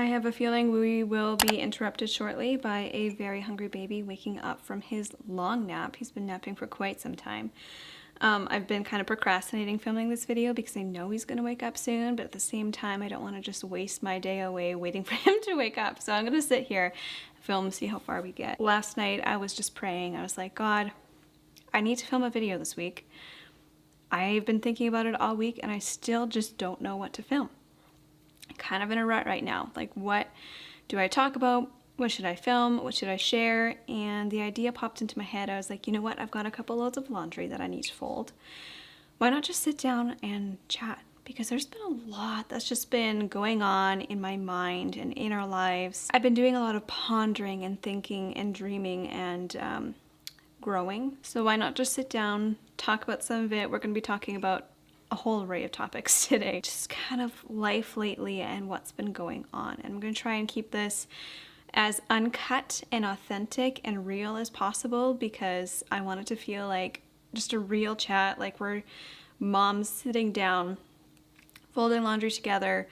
I have a feeling we will be interrupted shortly by a very hungry baby waking up from his long nap. He's been napping for quite some time. I've been kind of procrastinating filming this video because I know he's going to wake up soon, but at the same time I don't want to just waste my day away waiting for him to wake up. So I'm going to sit here, film, see how far we get. Last night I was just praying. I was like, God, I need to film a video this week. I've been thinking about it all week and I still just don't know what to film. Kind of in a rut right now. Like, what do I talk about? What should I film? What should I share? And the idea popped into my head. I was like, you know what? I've got a couple loads of laundry that I need to fold. Why not just sit down and chat? Because there's been a lot that's just been going on in my mind and in our lives. I've been doing a lot of pondering and thinking and dreaming and growing. So why not just sit down, talk about some of it? We're going to be talking about a whole array of topics today. Just kind of life lately and what's been going on. And I'm going to try and keep this as uncut and authentic and real as possible because I want it to feel like just a real chat, like we're moms sitting down, folding laundry together,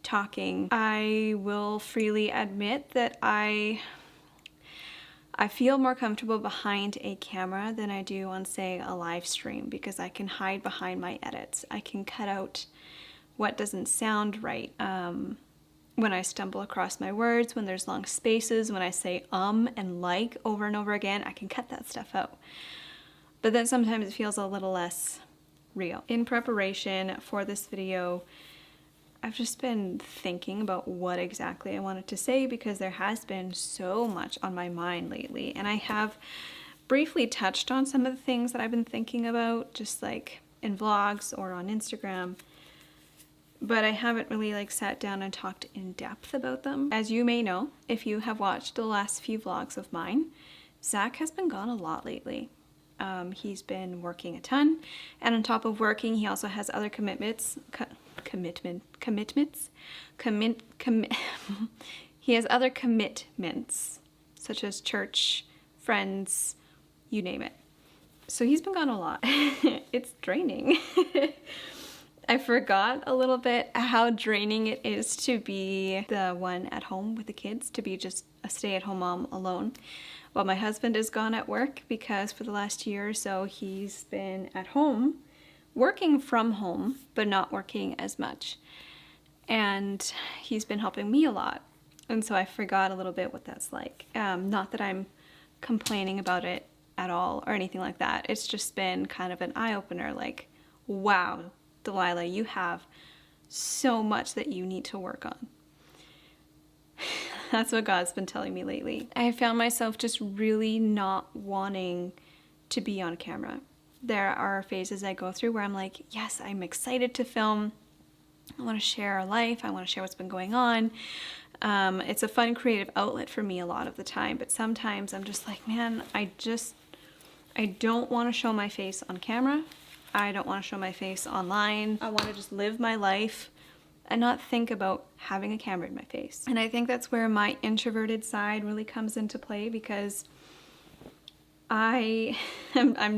talking. I will freely admit that I feel more comfortable behind a camera than I do on, say, a live stream because I can hide behind my edits. I can cut out what doesn't sound right. When I stumble across my words, when there's long spaces, when I say and like over and over again, I can cut that stuff out. But then sometimes it feels a little less real. In preparation for this video, I've just been thinking about what exactly I wanted to say because there has been so much on my mind lately, and I have briefly touched on some of the things that I've been thinking about just like in vlogs or on Instagram, but I haven't really like sat down and talked in depth about them. As you may know, if you have watched the last few vlogs of mine, Zach has been gone a lot lately. He's been working a ton, and on top of working, he also has other commitments. He has other commitments, such as church, friends, you name it. So he's been gone a lot. It's draining. I forgot a little bit how draining it is to be the one at home with the kids, to be just a stay-at-home mom alone. Well, my husband is gone at work because for the last year or so he's been at home, working from home, but not working as much. And he's been helping me a lot. And so I forgot a little bit what that's like. Not that I'm complaining about it at all or anything like that. It's just been kind of an eye-opener, like, wow, Delilah, you have so much that you need to work on. That's what God's been telling me lately. I found myself just really not wanting to be on camera. There are phases I go through where I'm like, yes, I'm excited to film. I want to share our life. I want to share what's been going on. It's a fun creative outlet for me a lot of the time, but sometimes I'm just like, man, I don't want to show my face on camera. I don't want to show my face online. I want to just live my life and not think about having a camera in my face. And I think that's where my introverted side really comes into play because I'm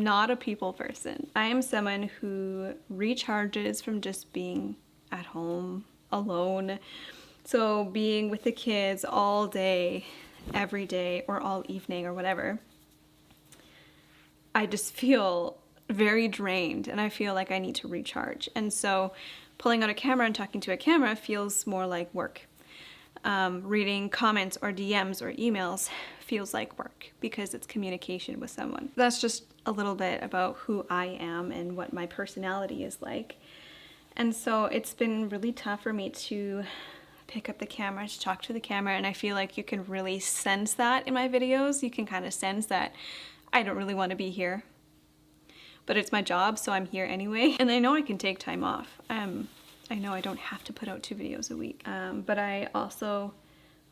not a people person. I am someone who recharges from just being at home alone. So being with the kids all day, every day, or all evening or whatever, I just feel very drained and I feel like I need to recharge. And so pulling out a camera and talking to a camera feels more like work. Reading comments or DMs or emails feels like work because it's communication with someone. That's just a little bit about who I am and what my personality is like. And so it's been really tough for me to pick up the camera, to talk to the camera, and I feel like you can really sense that in my videos. You can kind of sense that I don't really want to be here, but it's my job, so I'm here anyway. And I know I can take time off. I know I don't have to put out 2 videos a week, but I also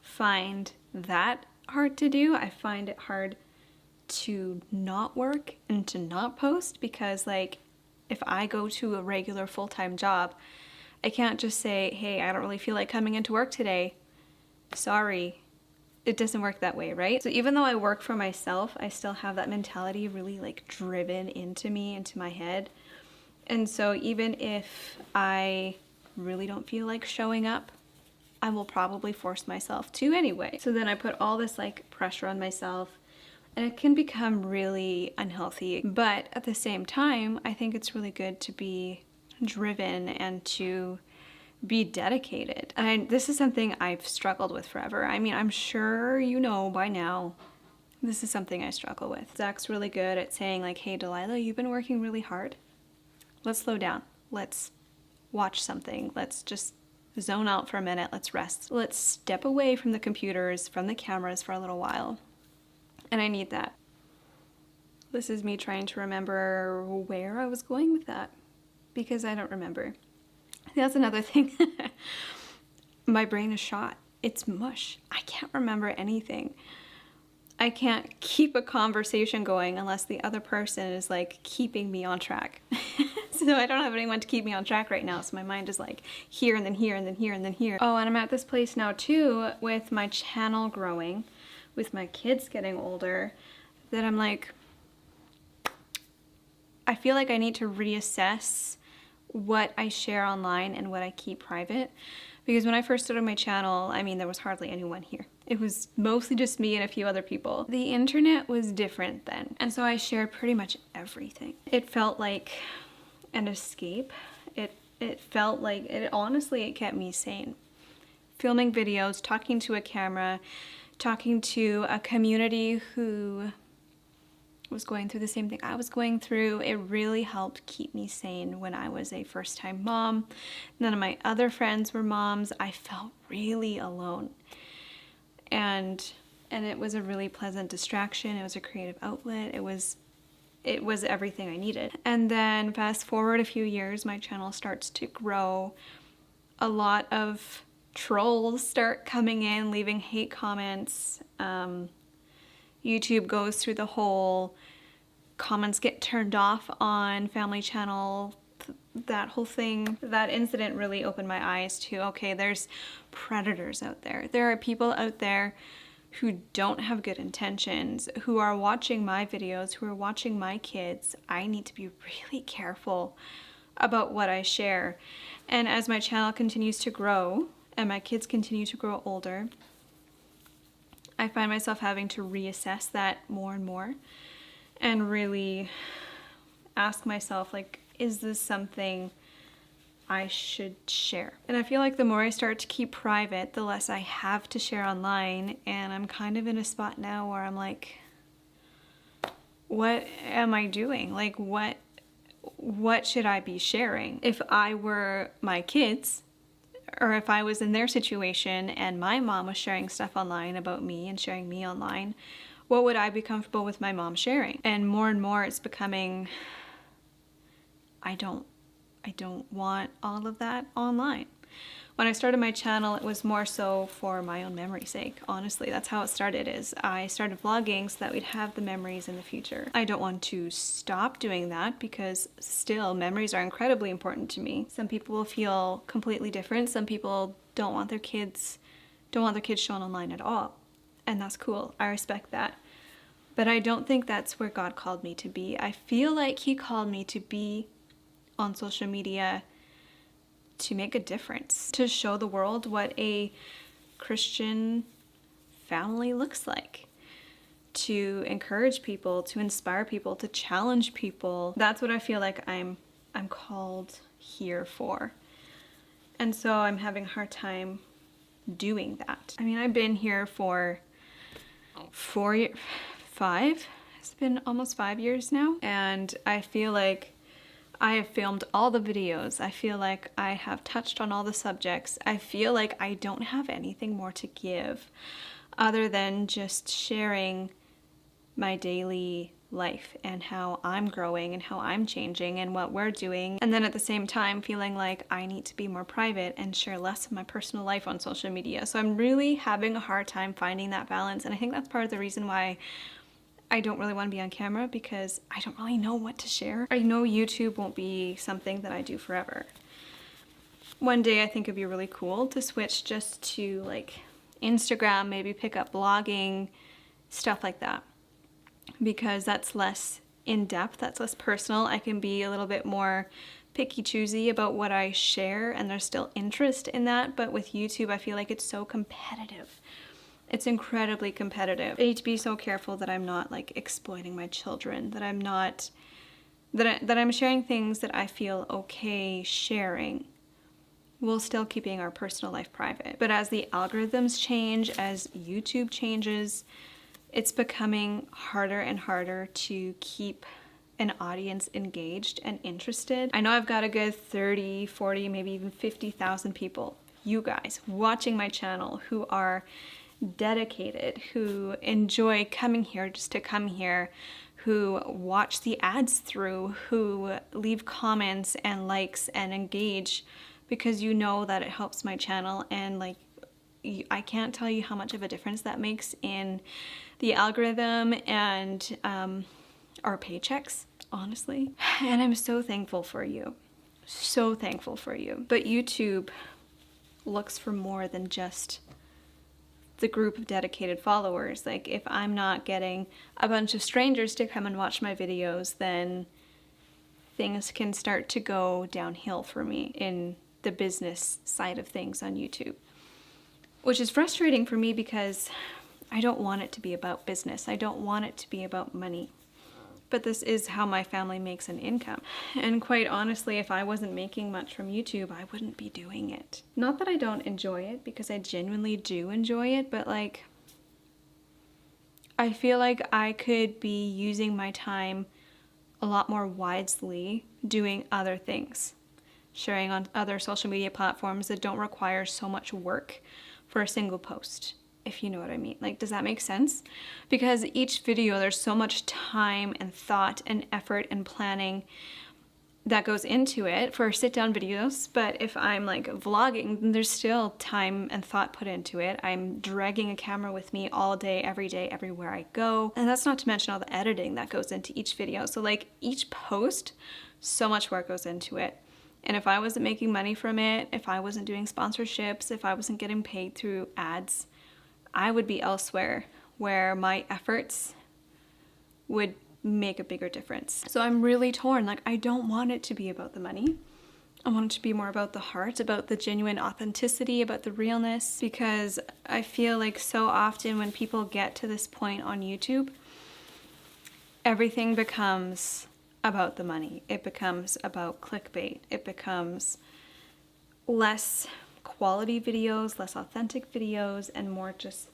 find that hard to do. I find it hard to not work and to not post because, like, if I go to a regular full-time job, I can't just say, hey, I don't really feel like coming into work today. Sorry. It doesn't work that way, right? So even though I work for myself, I still have that mentality really like driven into me, into my head. And so even if I really don't feel like showing up, I will probably force myself to anyway. So then I put all this like pressure on myself, and it can become really unhealthy. But at the same time, I think it's really good to be driven and to be dedicated. And this is something I've struggled with forever. I mean, I'm sure you know by now, this is something I struggle with. Zach's really good at saying like, hey Delilah, you've been working really hard. Let's slow down. Let's watch something. Let's just zone out for a minute. Let's rest. Let's step away from the computers, from the cameras for a little while. And I need that. This is me trying to remember where I was going with that, because I don't remember. That's another thing. My brain is shot. It's mush. I can't remember anything. I can't keep a conversation going unless the other person is like keeping me on track. So I don't have anyone to keep me on track right now. So my mind is like here and then here and then here and then here. Oh, and I'm at this place now too with my channel growing, with my kids getting older, that I'm like, I feel like I need to reassess what I share online and what I keep private. Because when I first started my channel, I mean, there was hardly anyone here. It was mostly just me and a few other people. The internet was different then. And so I shared pretty much everything. It felt like an escape. It felt like, honestly, it kept me sane. Filming videos, talking to a camera, talking to a community who was going through the same thing I was going through. It really helped keep me sane when I was a first-time mom. None of my other friends were moms. I felt really alone. And it was a really pleasant distraction. It was a creative outlet. It was everything I needed. And then fast forward a few years, my channel starts to grow. A lot of trolls start coming in, leaving hate comments. YouTube goes through the whole comments get turned off on family channel, that whole thing. That incident really opened my eyes to, okay, there's predators out there. There are people out there who don't have good intentions, who are watching my videos, who are watching my kids. I need to be really careful about what I share. And as my channel continues to grow and my kids continue to grow older, I find myself having to reassess that more and more and really ask myself, like, is this something I should share? And I feel like the more I start to keep private, the less I have to share online. And I'm kind of in a spot now where I'm like, what am I doing? Like, what should I be sharing? If I were my kids, or if I was in their situation and my mom was sharing stuff online about me and sharing me online, what would I be comfortable with my mom sharing? And more it's becoming, I don't want all of that online. When I started my channel, it was more so for my own memory's sake. Honestly, that's how it started. Is I started vlogging so that we'd have the memories in the future. I don't want to stop doing that because still memories are incredibly important to me. Some people will feel completely different. Some people don't want their kids shown online at all. And that's cool. I respect that. But I don't think that's where God called me to be. I feel like He called me to be on social media to make a difference, to show the world what a Christian family looks like, to encourage people, to inspire people, to challenge people. That's what I feel like I'm called here for. And so I'm having a hard time doing that. I mean, I've been here for 5, it's been almost 5 years now, and I feel like I have filmed all the videos. I feel like I have touched on all the subjects. I feel like I don't have anything more to give other than just sharing my daily life and how I'm growing and how I'm changing and what we're doing. And then at the same time feeling like I need to be more private and share less of my personal life on social media. So I'm really having a hard time finding that balance. And I think that's part of the reason why I don't really want to be on camera, because I don't really know what to share. I know YouTube won't be something that I do forever. One day I think it'd be really cool to switch just to like Instagram, maybe pick up blogging, stuff like that, because that's less in depth, that's less personal. I can be a little bit more picky choosy about what I share, and there's still interest in that. But with YouTube, I feel like it's so competitive. It's incredibly competitive. I need to be so careful that I'm not like exploiting my children, that I'm not, that I'm sharing things that I feel okay sharing, while still keeping our personal life private. But as the algorithms change, as YouTube changes, it's becoming harder and harder to keep an audience engaged and interested. I know I've got a good 30, 40, maybe even 50,000 people, you guys, watching my channel who are dedicated, who enjoy coming here just to come here, who watch the ads through, who leave comments and likes and engage because you know that it helps my channel. And like, I can't tell you how much of a difference that makes in the algorithm and our paychecks, honestly. And I'm so thankful for you. So thankful for you. But YouTube looks for more than just the group of dedicated followers. Like, if I'm not getting a bunch of strangers to come and watch my videos, then things can start to go downhill for me in the business side of things on YouTube. Which is frustrating for me because I don't want it to be about business. I don't want it to be about money. But this is how my family makes an income. And quite honestly, if I wasn't making much from YouTube, I wouldn't be doing it. Not that I don't enjoy it, because I genuinely do enjoy it, but like, I feel like I could be using my time a lot more wisely doing other things. Sharing on other social media platforms that don't require so much work for a single post, if you know what I mean. Like, does that make sense? Because each video, there's so much time and thought and effort and planning that goes into it for sit-down videos. But if I'm like vlogging, then there's still time and thought put into it. I'm dragging a camera with me all day, everywhere I go. And that's not to mention all the editing that goes into each video. So like, each post, so much work goes into it. And if I wasn't making money from it, if I wasn't doing sponsorships, if I wasn't getting paid through ads, I would be elsewhere where my efforts would make a bigger difference. So I'm really torn. Like, I don't want it to be about the money. I want it to be more about the heart, about the genuine authenticity, about the realness, because I feel like so often when people get to this point on YouTube, everything becomes about the money. It becomes about clickbait. It becomes less quality videos, less authentic videos, and more just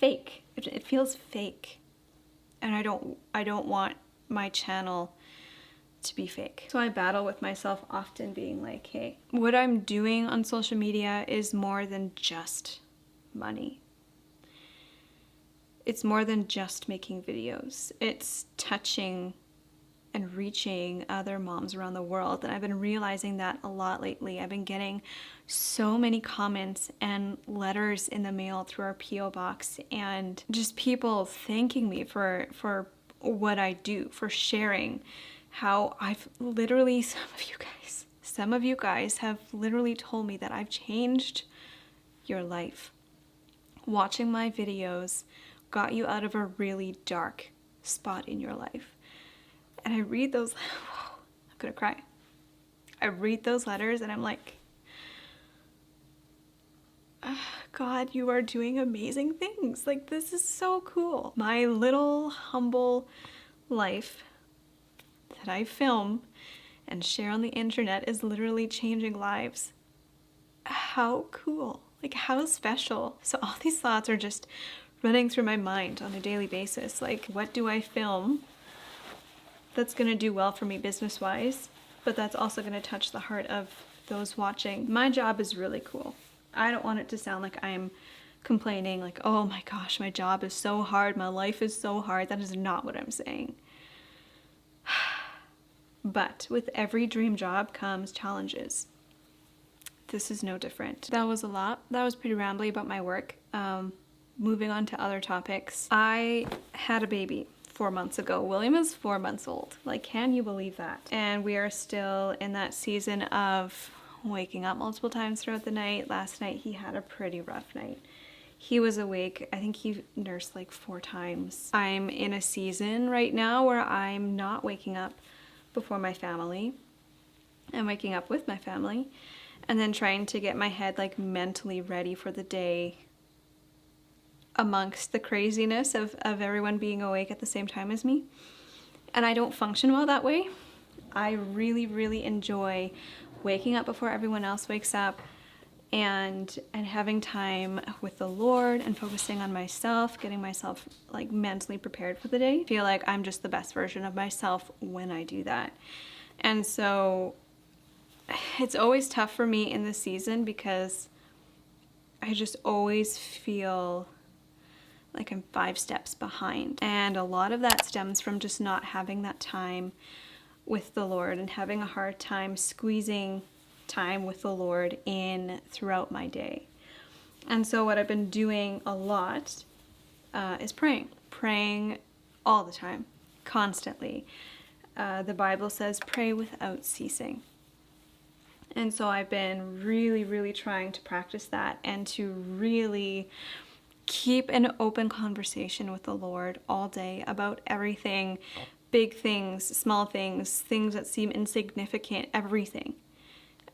fake. It feels fake. And I don't want my channel to be fake. So I battle with myself often being like, hey, what I'm doing on social media is more than just money. It's more than just making videos. It's touching and reaching other moms around the world. And I've been realizing that a lot lately. I've been getting so many comments and letters in the mail through our P.O. box, and just people thanking me for what I do, for sharing how I've literally, some of you guys have literally told me that I've changed your life. Watching my videos got you out of a really dark spot in your life. And I read those, I'm gonna cry. I read those letters and I'm like, God, you are doing amazing things. Like, this is so cool. My little humble life that I film and share on the internet is literally changing lives. How cool. Like, how special. So all these thoughts are just running through my mind on a daily basis. Like, what do I film that's gonna do well for me business-wise, but that's also gonna touch the heart of those watching? My job is really cool. I don't want it to sound like I'm complaining, like, oh my gosh, my job is so hard, my life is so hard. That is not what I'm saying. But with every dream job comes challenges. This is no different. That was a lot. That was pretty rambly about my work. Moving on to other topics. I had a baby 4 months ago. William is 4 months old. Like, can you believe that? And we are still in that season of waking up multiple times throughout the night. Last night he had a pretty rough night. He was awake. I think he nursed like 4 times. I'm in a season right now where I'm not waking up before my family. and waking up with my family, and then trying to get my head like mentally ready for the day amongst the craziness of everyone being awake at the same time as me. And I don't function well that way. I really, really enjoy waking up before everyone else wakes up and having time with the Lord and focusing on myself, getting myself like mentally prepared for the day. I feel like I'm just the best version of myself when I do that. And so it's always tough for me in this season because I just always feel like I'm 5 steps behind. And a lot of that stems from just not having that time with the Lord and having a hard time squeezing time with the Lord in throughout my day. And so what I've been doing a lot is praying all the time, constantly. The Bible says pray without ceasing. And so I've been really, really trying to practice that and to really keep an open conversation with the Lord all day about everything, big things, small things, things that seem insignificant, everything.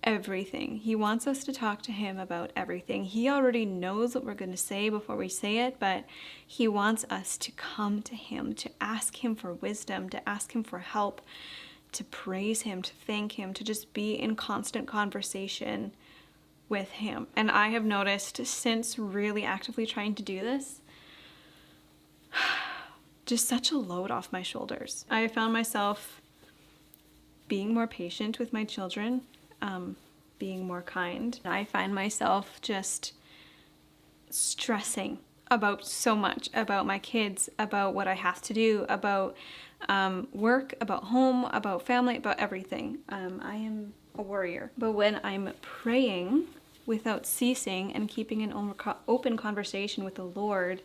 Everything. He wants us to talk to him about everything. He already knows what we're going to say before we say it, but he wants us to come to him, to ask him for wisdom, to ask him for help, to praise him, to thank him, to just be in constant conversation with him. And I have noticed since really actively trying to do this, just such a load off my shoulders. I found myself being more patient with my children, being more kind. I find myself just stressing about so much, about my kids, about what I have to do, about work, about home, about family, about everything. I am a worrier. But when I'm praying without ceasing and keeping an open conversation with the Lord,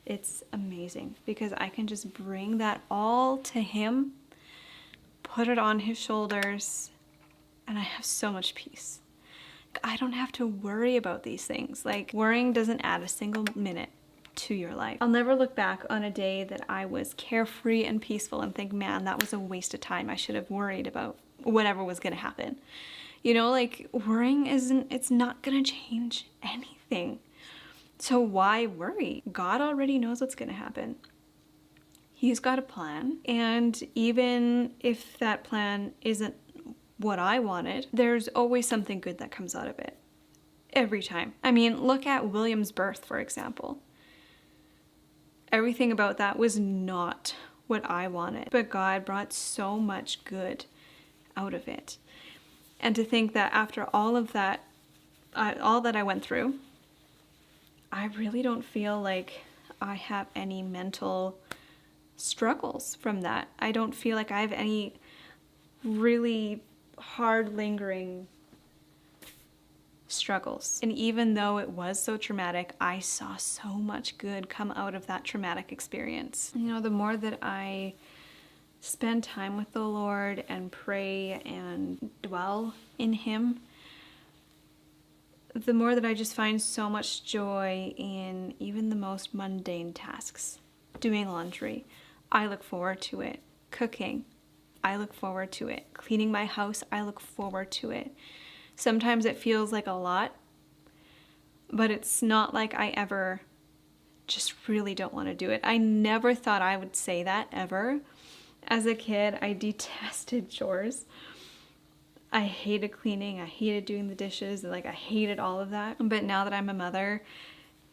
it's amazing because I can just bring that all to him, put it on his shoulders, and I have so much peace. I don't have to worry about these things. Like, worrying doesn't add a single minute to your life. I'll never look back on a day that I was carefree and peaceful and think, man, that was a waste of time. I should have worried about whatever was gonna happen. You know, like, worrying it's not gonna change anything. So why worry? God already knows what's gonna happen. He's got a plan, and even if that plan isn't what I wanted, there's always something good that comes out of it. Every time. I mean, look at William's birth, for example. Everything about that was not what I wanted, but God brought so much good out of it. And to think that after all of that, all that I went through, I really don't feel like I have any mental struggles from that. I don't feel like I have any really hard lingering struggles. And even though it was so traumatic, I saw so much good come out of that traumatic experience. You know, the more that I spend time with the Lord and pray and dwell in him, the more that I just find so much joy in even the most mundane tasks. Doing laundry, I look forward to it. Cooking, I look forward to it. Cleaning my house, I look forward to it. Sometimes it feels like a lot, but it's not like I ever just really don't want to do it. I never thought I would say that ever. As a kid, I detested chores. I hated cleaning, I hated doing the dishes, like I hated all of that. But now that I'm a mother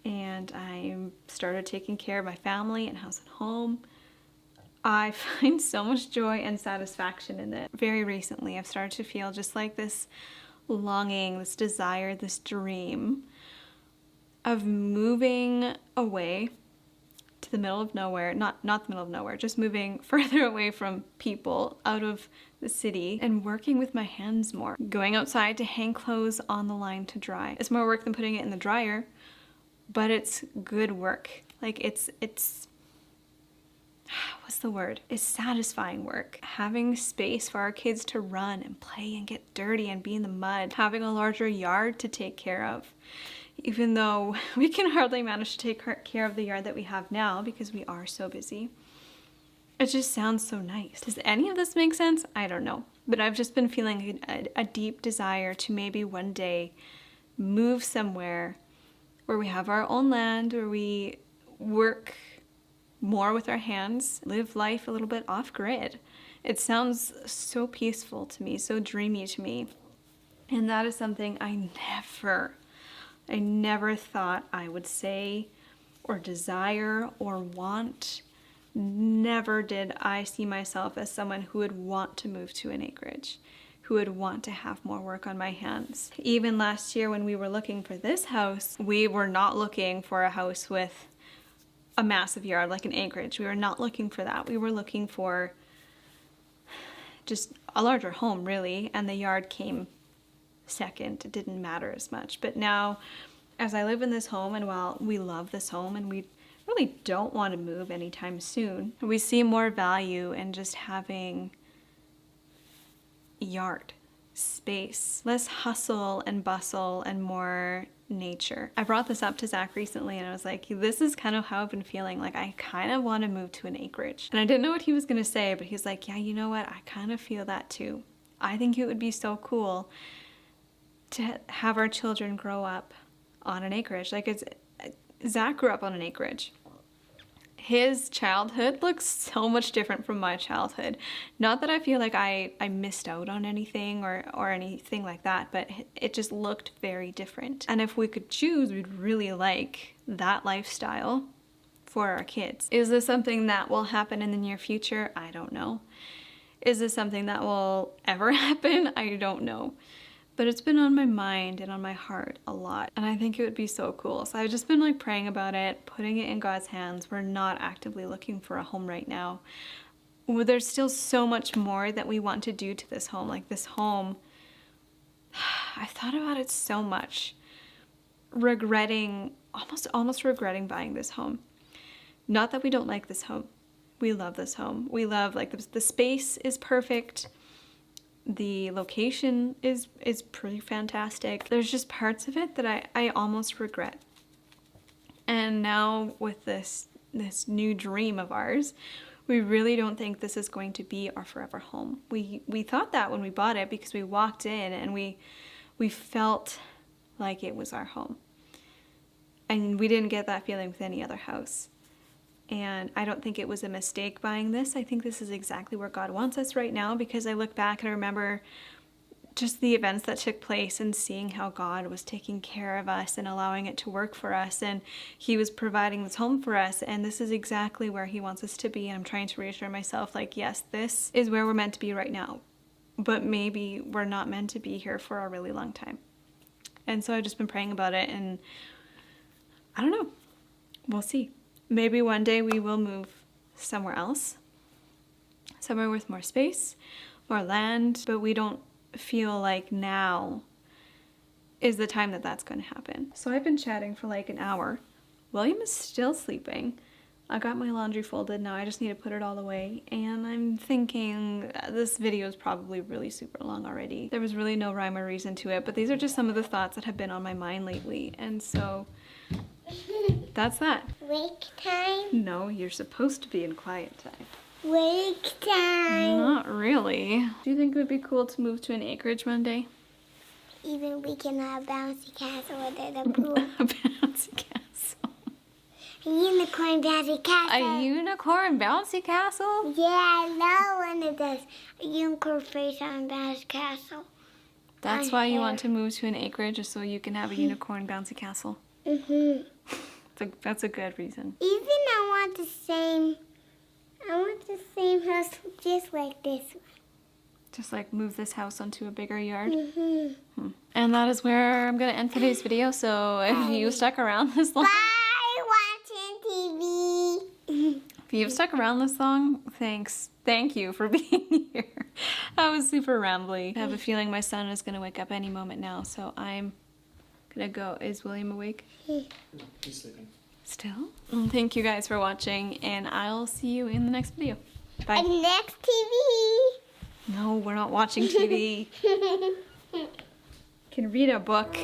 and I started taking care of my family and house and home, I find so much joy and satisfaction in it. Very recently, I've started to feel just like this longing, this desire, this dream of moving away to the middle of nowhere, not the middle of nowhere, just moving further away from people, out of the city, and working with my hands more. Going outside to hang clothes on the line to dry. It's more work than putting it in the dryer, but it's good work. Like it's what's the word? It's satisfying work. Having space for our kids to run and play and get dirty and be in the mud. Having a larger yard to take care of. Even though we can hardly manage to take care of the yard that we have now because we are so busy. It just sounds so nice. Does any of this make sense? I don't know. But I've just been feeling a deep desire to maybe one day move somewhere where we have our own land, where we work more with our hands, live life a little bit off grid. It sounds so peaceful to me, so dreamy to me. And that is something I never thought I would say or desire or want. Never did I see myself as someone who would want to move to an acreage, who would want to have more work on my hands. Even last year when we were looking for this house, we were not looking for a house with a massive yard like an acreage. We were not looking for that. We were looking for just a larger home, really, and the yard came second. It didn't matter as much. But now, as I live in this home, and while we love this home and we really don't want to move anytime soon, we see more value in just having yard space, less hustle and bustle and more nature. I brought this up to Zach recently and I was like, this is kind of how I've been feeling. Like, I kind of want to move to an acreage. And I didn't know what he was going to say, but he's like, yeah, you know what? I kind of feel that too. I think it would be so cool to have our children grow up on an acreage. Like, Zach grew up on an acreage. His childhood looks so much different from my childhood. Not that I feel like I missed out on anything or anything like that, but it just looked very different. And if we could choose, we'd really like that lifestyle for our kids. Is this something that will happen in the near future? I don't know. Is this something that will ever happen? I don't know. But it's been on my mind and on my heart a lot. And I think it would be so cool. So I've just been like praying about it, putting it in God's hands. We're not actively looking for a home right now. There's still so much more that we want to do to this home. Like this home, I've thought about it so much. Almost regretting buying this home. Not that we don't like this home. We love this home. We love, like, the space is perfect. The location is pretty fantastic. There's just parts of it that I almost regret. And now with this new dream of ours, we really don't think this is going to be our forever home. We thought that when we bought it because we walked in and we felt like it was our home. And we didn't get that feeling with any other house. And I don't think it was a mistake buying this. I think this is exactly where God wants us right now, because I look back and I remember just the events that took place and seeing how God was taking care of us and allowing it to work for us, and He was providing this home for us, and this is exactly where He wants us to be. And I'm trying to reassure myself, like, yes, this is where we're meant to be right now, but maybe we're not meant to be here for a really long time. And so I've just been praying about it, and I don't know. We'll see. Maybe one day we will move somewhere else, somewhere with more space, more land, but we don't feel like now is the time that that's going to happen. So I've been chatting for like an hour. William is still sleeping. I got my laundry folded now. I just need to put it all away. And I'm thinking this video is probably really super long already. There was really no rhyme or reason to it, but these are just some of the thoughts that have been on my mind lately. And so that's that. Wake time? No, you're supposed to be in quiet time. Wake time! Not really. Do you think it would be cool to move to an acreage one day? Even we can have a bouncy castle under the pool. A bouncy castle. A unicorn bouncy castle. A unicorn bouncy castle? Yeah, I love when it does. A unicorn face on a bouncy castle. That's why you want to move to an acreage, just so you can have a unicorn bouncy castle. Mm-hmm. That's a good reason. Even I want the same house just like this one. Just like move this house onto a bigger yard. Mm-hmm. And that is where I'm going to end today's video. So if you stuck around this long... Bye, watching TV. If you've stuck around this long, thanks. Thank you for being here. I was super rambly. I have a feeling my son is going to wake up any moment now. So I'm going to go. Is William awake? No, he's sleeping. Still? Thank you guys for watching, and I'll see you in the next video. Bye. And next TV. No, we're not watching TV. Can read a book.